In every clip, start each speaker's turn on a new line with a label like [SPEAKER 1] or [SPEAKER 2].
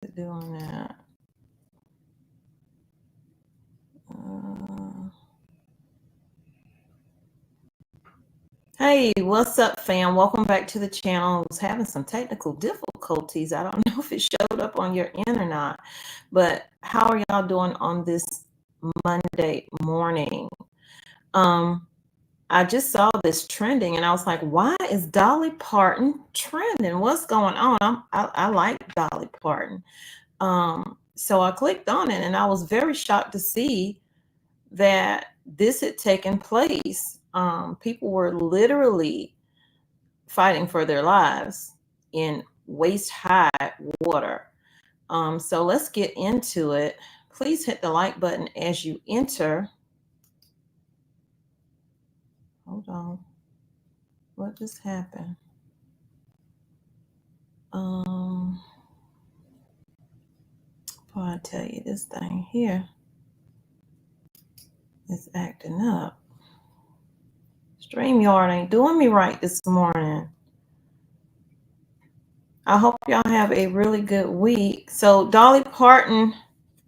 [SPEAKER 1] doing that? Hey, what's up, fam? Welcome back to the channel. I was having some technical difficulties. I don't know if it showed up on your end or not, but how are y'all doing on this Monday morning? I just saw this trending and I was like, why is Dolly Parton trending? What's going on? I like Dolly Parton. So I clicked on it and I was very shocked to see that this had taken place. People were literally fighting for their lives in waist high water. So let's get into it. Please hit the like button as you enter. Hold on. What just happened? Before I tell you, this thing here is acting up. StreamYard ain't doing me right this morning. I hope y'all have a really good week. So Dolly Parton,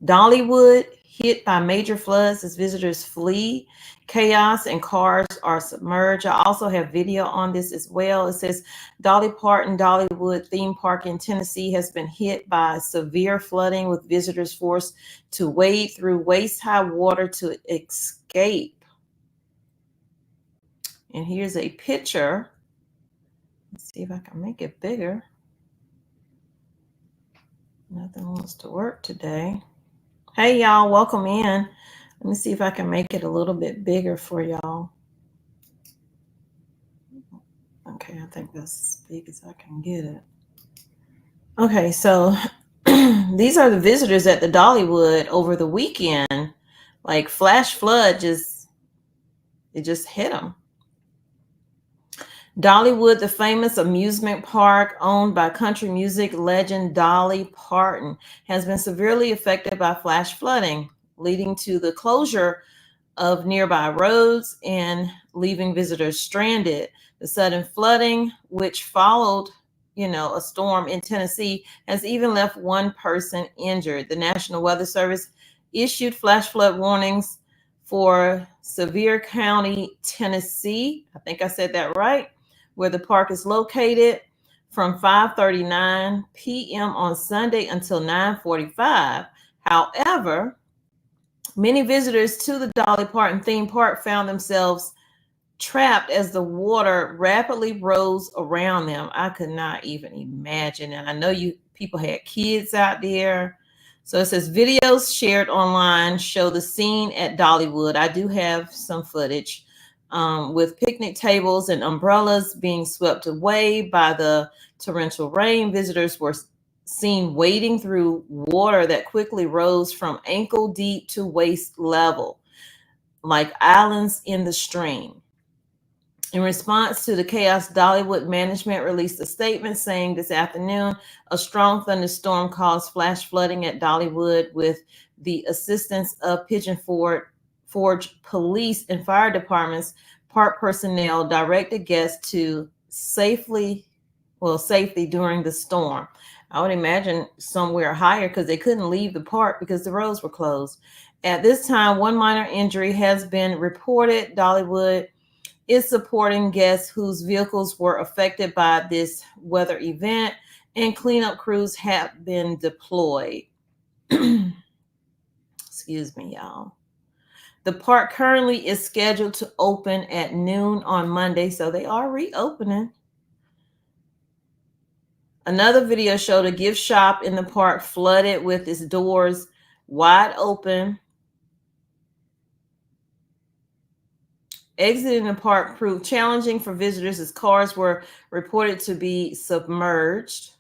[SPEAKER 1] Dollywood hit by major floods as visitors flee. Chaos and cars are submerged. I also have video on this as well. It says Dolly Parton Dollywood theme park in Tennessee has been hit by severe flooding with visitors forced to wade through waist-high water to escape. And here's a picture. Let's see if I can make it bigger. Nothing wants to work today. Hey, y'all, welcome in. Let me see if I can make it a little bit bigger for y'all. Okay, I think that's as big as I can get it. Okay, so these are the visitors at the Dollywood over the weekend. Like flash flood just hit them. Dollywood, the famous amusement park owned by country music legend Dolly Parton, has been severely affected by flash flooding, leading to the closure of nearby roads and leaving visitors stranded. The sudden flooding, which followed, a storm in Tennessee, has even left one person injured. The National Weather Service issued flash flood warnings for Sevier County, Tennessee. I think I said that right, where the park is located, from 5:39 p.m. on Sunday until 9:45. However, many visitors to the Dolly Parton theme park found themselves trapped as the water rapidly rose around them. I could not even imagine. And I know people had kids out there. So it says videos shared online show the scene at Dollywood. I do have some footage with picnic tables and umbrellas being swept away by the torrential rain. Visitors were seen wading through water that quickly rose from ankle deep to waist level, like islands in the stream. In response to the chaos, Dollywood management released a statement saying this afternoon a strong thunderstorm caused flash flooding at Dollywood with the assistance of Pigeon Forge police and fire departments. Park personnel directed guests to safety during the storm. I would imagine somewhere higher because they couldn't leave the park because the roads were closed. At this time, one minor injury has been reported. Dollywood is supporting guests whose vehicles were affected by this weather event, and cleanup crews have been deployed. Excuse me, y'all. The park currently is scheduled to open at noon on Monday, so they are reopening. Another video showed a gift shop in the park flooded with its doors wide open. Exiting the park proved challenging for visitors as cars were reported to be submerged.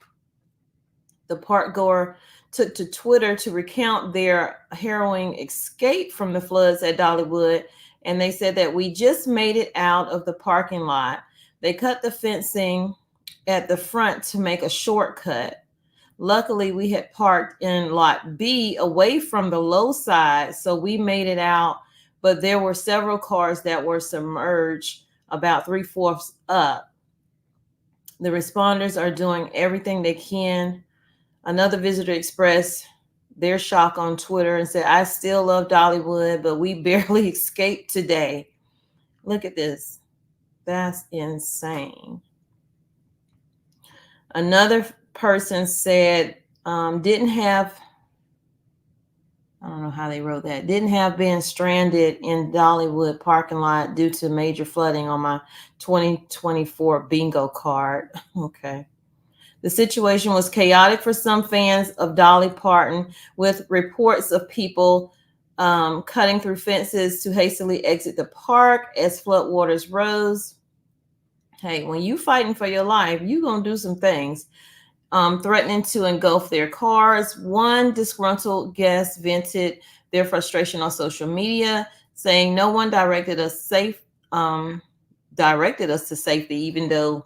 [SPEAKER 1] The park goer took to Twitter to recount their harrowing escape from the floods at Dollywood, and they said that we just made it out of the parking lot. They cut the fencing at the front to make a shortcut. Luckily, we had parked in lot B away from the low side, so we made it out, but there were several cars that were submerged about 3/4 up. The responders are doing everything they can Another visitor expressed their shock on Twitter and said, I still love Dollywood, but we barely escaped today. Look at this. That's insane. Another person said, didn't have, I don't know how they wrote that, didn't have been stranded in Dollywood parking lot due to major flooding on my 2024 bingo card. Okay. The situation was chaotic for some fans of Dolly Parton, with reports of people cutting through fences to hastily exit the park as floodwaters rose. Hey, when you fighting for your life, you gonna do some things. Threatening to engulf their cars. One disgruntled guest vented their frustration on social media, saying no one directed us to safety, even though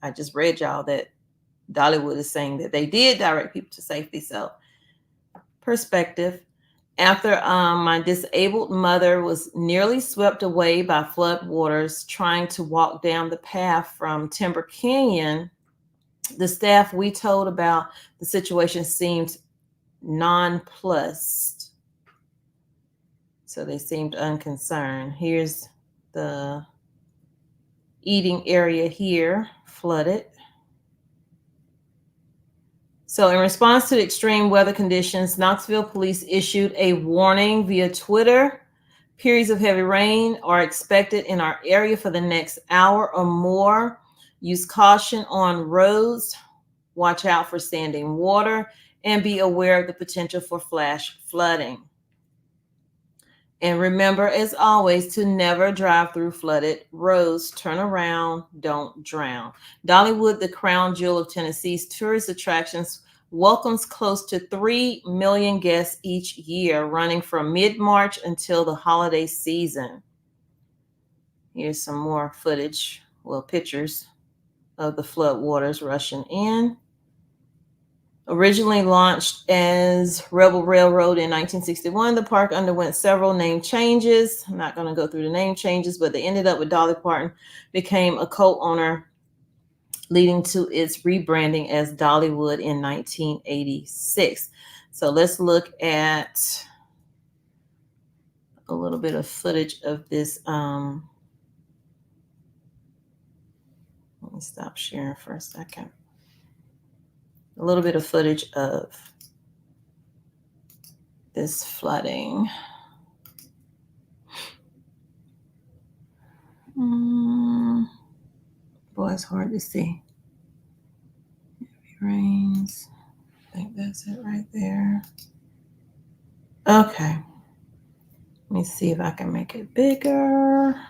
[SPEAKER 1] I just read y'all that Dollywood is saying that they did direct people to safety. So, perspective. After my disabled mother was nearly swept away by flood waters trying to walk down the path from Timber Canyon, the staff we told about the situation seemed nonplussed. So they seemed unconcerned. Here's the eating area here, flooded. So in response to extreme weather conditions, Knoxville police issued a warning via Twitter. Periods of heavy rain are expected in our area for the next hour or more. Use caution on roads. Watch out for standing water and be aware of the potential for flash flooding. And remember, as always, to never drive through flooded roads. Turn around, don't drown. Dollywood, the crown jewel of Tennessee's tourist attractions, welcomes close to 3 million guests each year, running from mid-March until the holiday season. Here's some more footage, well, pictures of the flood waters rushing in. Originally launched as Rebel Railroad in 1961, the park underwent several name changes. I'm not going to go through the name changes, but they ended up with Dolly Parton became a co-owner, leading to its rebranding as Dollywood in 1986. So let's look at a little bit of footage of this. Let me stop sharing for a second. A little bit of footage of this flooding. Boy, it's hard to see. Heavy rains. I think that's it right there. Okay. Let me see if I can make it bigger.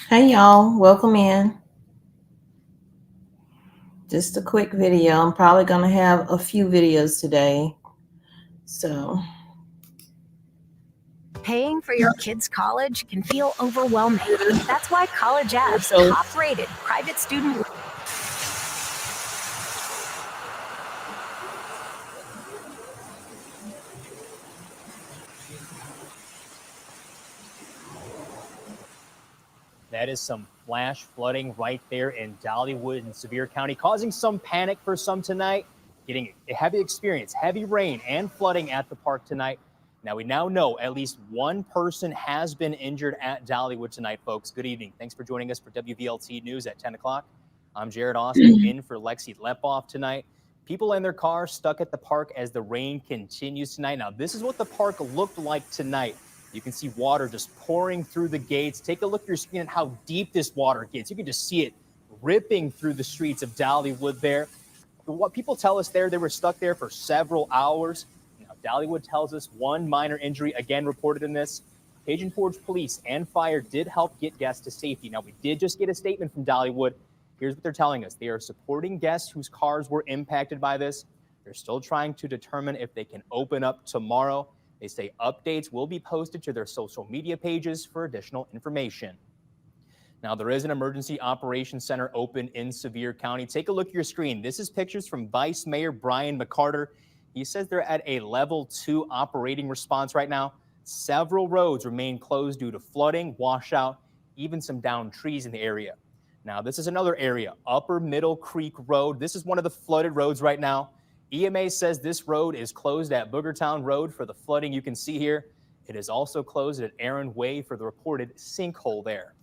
[SPEAKER 1] Hey, y'all. Welcome in. Just a quick video. I'm probably going to have a few videos today. So...
[SPEAKER 2] Paying for your kids' college can feel overwhelming. That's why College App's top-rated private student...
[SPEAKER 3] That is some flash flooding right there in Dollywood and Sevier County, causing some panic for some tonight. Getting a heavy experience, heavy rain and flooding at the park tonight. Now, we now know at least one person has been injured at Dollywood tonight, folks. Good evening. Thanks for joining us for WVLT News at 10 o'clock. I'm Jared Austin, in for Lexi Lepoff tonight. People in their cars stuck at the park as the rain continues tonight. Now, this is what the park looked like tonight. You can see water just pouring through the gates. Take a look at your screen at how deep this water gets. You can just see it ripping through the streets of Dollywood there. What people tell us there, they were stuck there for several hours. Dollywood tells us one minor injury, again, reported in this. Pigeon Forge Police and Fire did help get guests to safety. Now, we did just get a statement from Dollywood. Here's what they're telling us. They are supporting guests whose cars were impacted by this. They're still trying to determine if they can open up tomorrow. They say updates will be posted to their social media pages for additional information. Now, there is an emergency operations center open in Sevier County. Take a look at your screen. This is pictures from Vice Mayor Brian McCarter. He says they're at a level 2 operating response right now. Several roads remain closed due to flooding, washout, even some downed trees in the area. Now, this is another area, Upper Middle Creek Road. This is one of the flooded roads right now. EMA says this road is closed at Boogertown Road for the flooding you can see here. It is also closed at Aaron Way for the reported sinkhole there.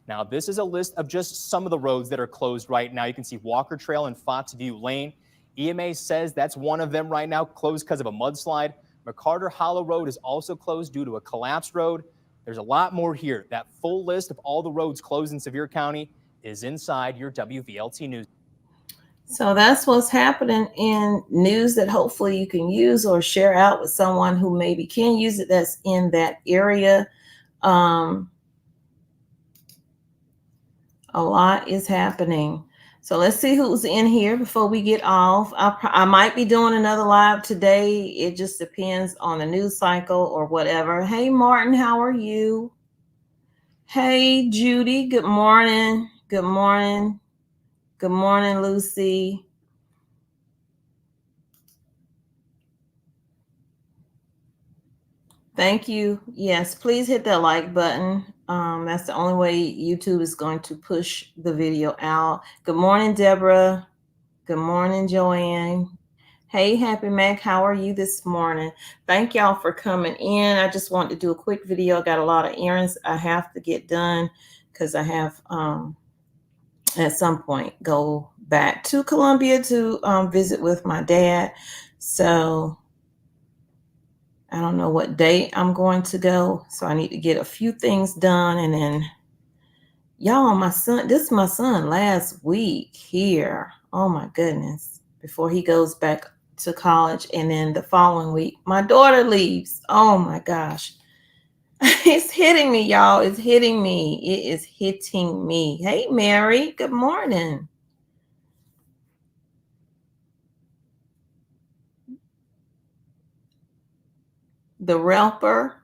[SPEAKER 3] Now, this is a list of just some of the roads that are closed right now. You can see Walker Trail and Foxview Lane. EMA says that's one of them right now, closed because of a mudslide. McCarter Hollow Road is also closed due to a collapsed road. There's a lot more here. That full list of all the roads closed in Sevier County is inside your WVLT news.
[SPEAKER 1] So that's what's happening in news that hopefully you can use or share out with someone who maybe can use it that's in that area. A lot is happening. So let's see who's in here before we get off. I might be doing another live today. It just depends on the news cycle or whatever. Hey, Martin, how are you? Hey, Judy, good morning. Good morning. Good morning, Lucy. Thank you. Yes, please hit that like button. That's the only way YouTube is going to push the video out. Good morning, Deborah. Good morning, Joanne. Hey, Happy Mac, how are you this morning? Thank y'all for coming in. I just wanted to do a quick video. I got a lot of errands I have to get done because I have at some point go back to Columbia to visit with my dad. So I don't know what date I'm going to go. So I need to get a few things done. And then y'all, my son, this is my son last week here. Oh my goodness. Before he goes back to college. And then the following week, my daughter leaves. Oh my gosh. It's hitting me, y'all. It's hitting me. It is hitting me. Hey, Mary. Good morning. The Relper.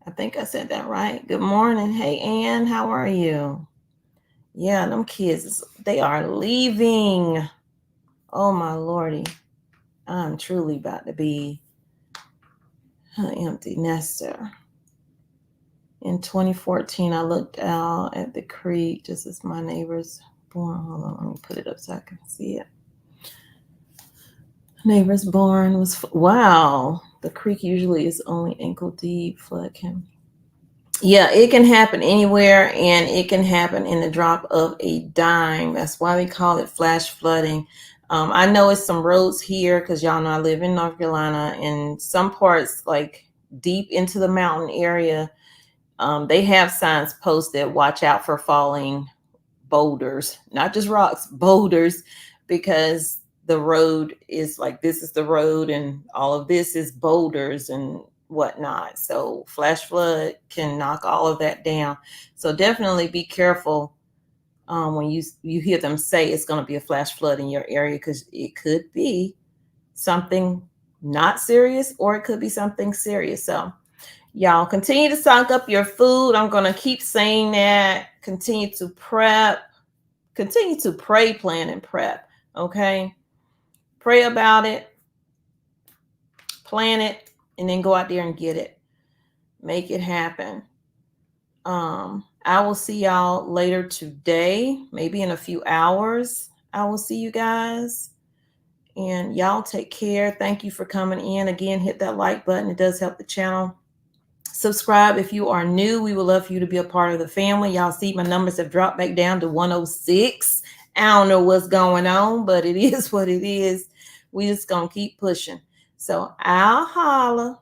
[SPEAKER 1] I think I said that right. Good morning. Hey, Ann. How are you? Yeah, them kids, they are leaving. Oh, my Lordy. I'm truly about to be an empty nester. In 2014, I looked out at the creek just as my neighbors born. Hold on, let me put it up so I can see it. Neighbors born was, wow. The creek usually is only ankle deep. Flood can, yeah, it can happen anywhere, and it can happen in the drop of a dime. That's why they call it flash flooding. I know it's some roads here because y'all know I live in North Carolina, and some parts like deep into the mountain area, they have signs posted, watch out for falling boulders, not just rocks, boulders, because the road is like, this is the road and all of this is boulders and whatnot. So flash flood can knock all of that down. So definitely be careful when you hear them say it's going to be a flash flood in your area, because it could be something not serious or it could be something serious. So y'all continue to stock up your food. I'm going to keep saying that. Continue to prep. Continue to pray, plan, and prep. Okay? Pray about it. Plan it. And then go out there and get it. Make it happen. I will see y'all later today. Maybe in a few hours. I will see you guys. And y'all take care. Thank you for coming in. Again, hit that like button. It does help the channel. Subscribe if you are new. We would love for you to be a part of the family. Y'all see my numbers have dropped back down to 106. I don't know what's going on, but it is what it is. We just gonna keep pushing. So I'll holla.